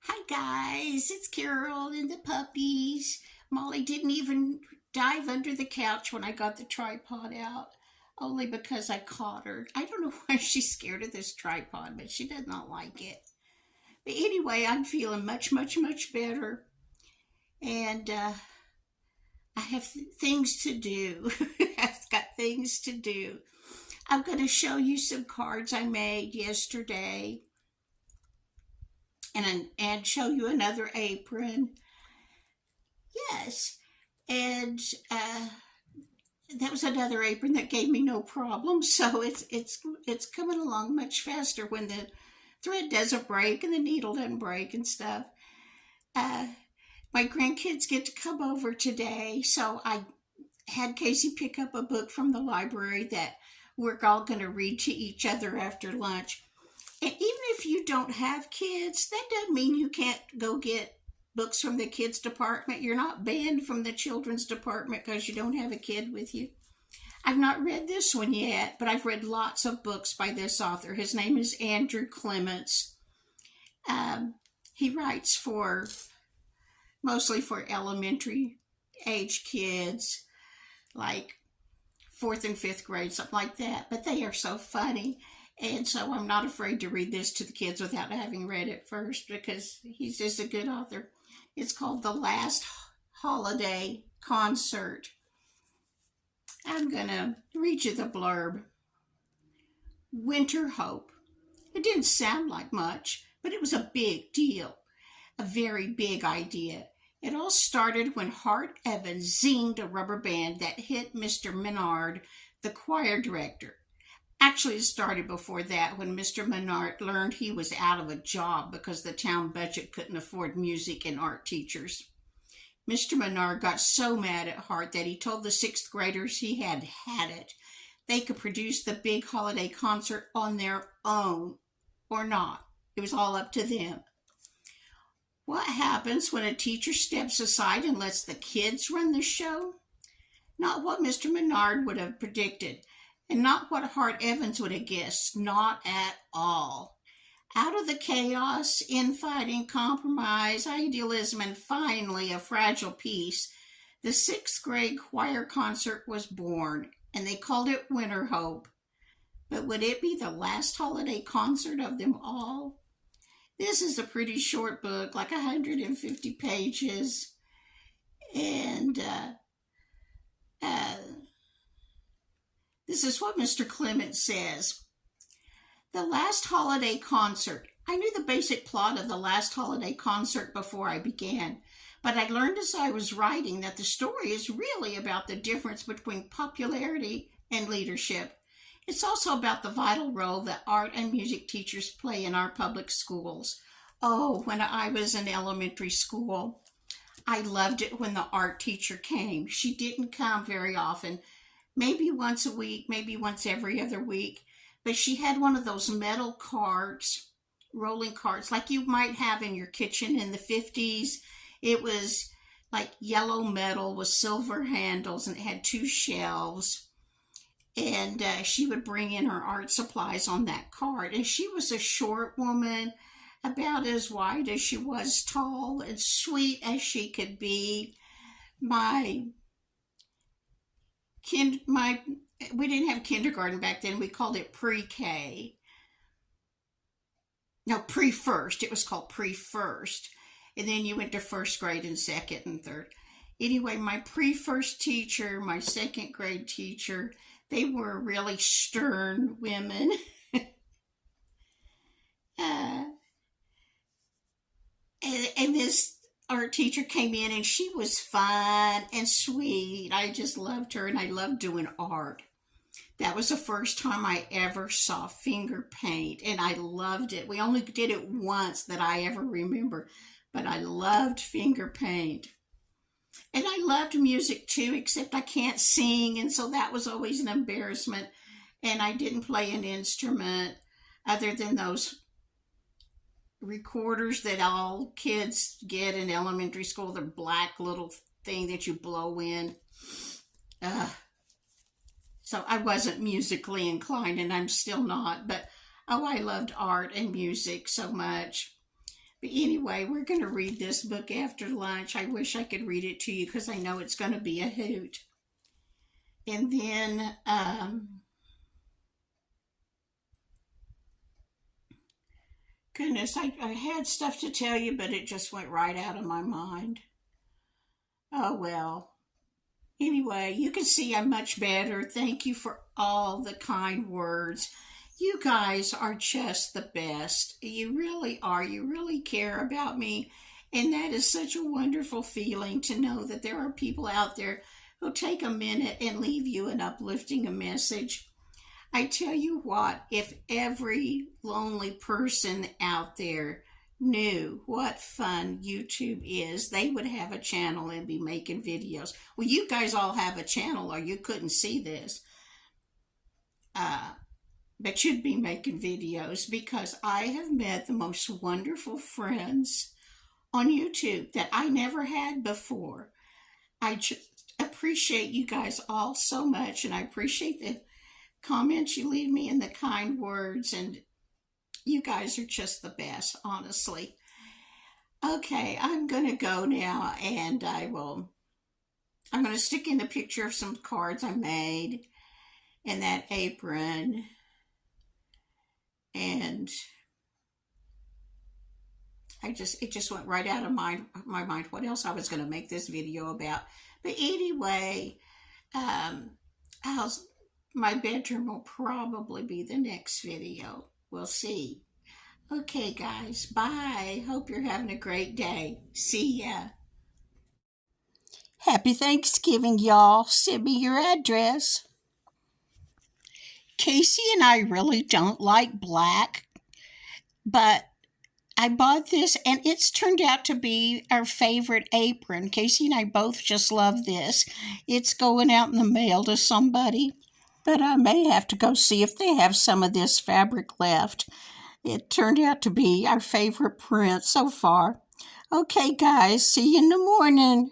Hi guys, it's Carol and the puppies. Molly didn't even dive under the couch when I got the tripod out, only because I caught her. I don't know why she's scared of this tripod, but she does not like it. But anyway, I'm feeling much, much, much better, and I have things to do. I've got things to do. I'm going to show you some cards I made yesterday, and show you another apron. Yes, and that was another apron that gave me no problem. So it's coming along much faster when the thread doesn't break and the needle doesn't break and stuff. Uh, my grandkids get to come over today, so I had Casey pick up a book from the library that we're all going to read to each other after lunch. And even if you don't have kids, that doesn't mean you can't go get books from the kids department. You're not banned from the children's department because you don't have a kid with you. I've not read this one yet, but I've read lots of books by this author. His name is Andrew Clements. He writes for mostly for elementary age kids, like fourth and fifth grade, something like that. But they are so funny. And so I'm not afraid to read this to the kids without having read it first because he's just a good author. It's called The Last Holiday Concert. I'm going to read you the blurb. Winter Hope. It didn't sound like much, but it was a big deal, a very big idea. It all started when Hart Evans zinged a rubber band that hit Mr. Menard, the choir director. Actually, it started before that when Mr. Menard learned he was out of a job because the town budget couldn't afford music and art teachers. Mr. Menard got so mad at Hart that he told the sixth graders he had it. They could produce the big holiday concert on their own or not. It was all up to them. What happens when a teacher steps aside and lets the kids run the show? Not what Mr. Menard would have predicted, and not what Hart Evans would have guessed. Not at all. Out of the chaos, infighting, compromise, idealism, and finally a fragile peace, the sixth grade choir concert was born, and they called it Winter Hope. But would it be the last holiday concert of them all? This is a pretty short book, like 150 pages, and this is what Mr. Clement says. The Last Holiday Concert. I knew the basic plot of The Last Holiday Concert before I began, but I learned as I was writing that the story is really about the difference between popularity and leadership. It's also about the vital role that art and music teachers play in our public schools. Oh, when I was in elementary school, I loved it when the art teacher came. She didn't come very often, maybe once a week, maybe once every other week, but she had one of those metal carts, rolling carts, like you might have in your kitchen in the 50s. It was like yellow metal with silver handles, and it had two shelves. And she would bring in her art supplies on that cart. And she was a short woman, about as wide as she was tall, and sweet as she could be. My we didn't have kindergarten back then. We called it pre-K. No, pre-first. It was called pre-first. And then you went to first grade and second and third. Anyway, my pre-first teacher, my second grade teacher, they were really stern women. uh, and this art teacher came in, and she was fun and sweet. I just loved her, and I loved doing art. That was the first time I ever saw finger paint, and I loved it. We only did it once that I ever remember, but I loved finger paint. And I loved music too, except I can't sing, and so that was always an embarrassment. And I didn't play an instrument other than those recorders that all kids get in elementary school, the black little thing that you blow in. So I wasn't musically inclined, and I'm still not, but oh, I loved art and music so much. But anyway, we're going to read this book after lunch. I wish I could read it to you because I know it's going to be a hoot. And then, goodness, I had stuff to tell you, but it just went right out of my mind. Oh, well. Anyway, you can see I'm much better. Thank you for all the kind words. You guys are just the best. You really are. You really care about me. And that is such a wonderful feeling to know that there are people out there who'll take a minute and leave you an uplifting message. I tell you what, if every lonely person out there knew what fun YouTube is, they would have a channel and be making videos. Well, you guys all have a channel or you couldn't see this. But you'd be making videos because I have met the most wonderful friends on YouTube that I never had before. I just appreciate you guys all so much, and I appreciate the comments you leave me and the kind words, and you guys are just the best, honestly. Okay, I'm going to go now, and I'm going to stick in the picture of some cards I made and that apron. And it just went right out of my mind what else I was going to make this video about. But anyway, my bedroom will probably be the next video. We'll see. Okay, guys, bye. Hope you're having a great day. See ya. Happy Thanksgiving, y'all. Send me your address. Casey and I really don't like black, but I bought this and it's turned out to be our favorite apron. Casey and I both just love this. It's going out in the mail to somebody, but I may have to go see if they have some of this fabric left. It turned out to be our favorite print so far. Okay, guys, see you in the morning.